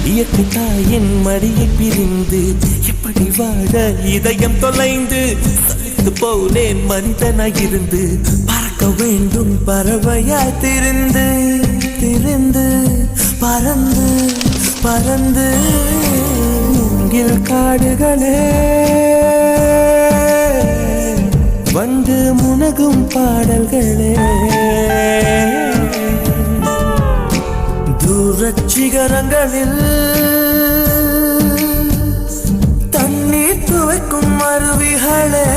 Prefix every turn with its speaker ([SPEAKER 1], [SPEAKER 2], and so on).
[SPEAKER 1] இயற்கை தாயின் மடியை பிரிந்து எப்படி வாழ இதயம் தொலைந்து சலித்து போனேன் மனிதனாயிருந்து பறக்க வேண்டும் பறவையாய் திரிந்து திரிந்து பறந்து பறந்து மூங்கில் காடுகளே வந்து முனகும் பாடல்களே தூரச் சிகரங்களில் தண்ணீர் துவைக்கும் அருவிகளே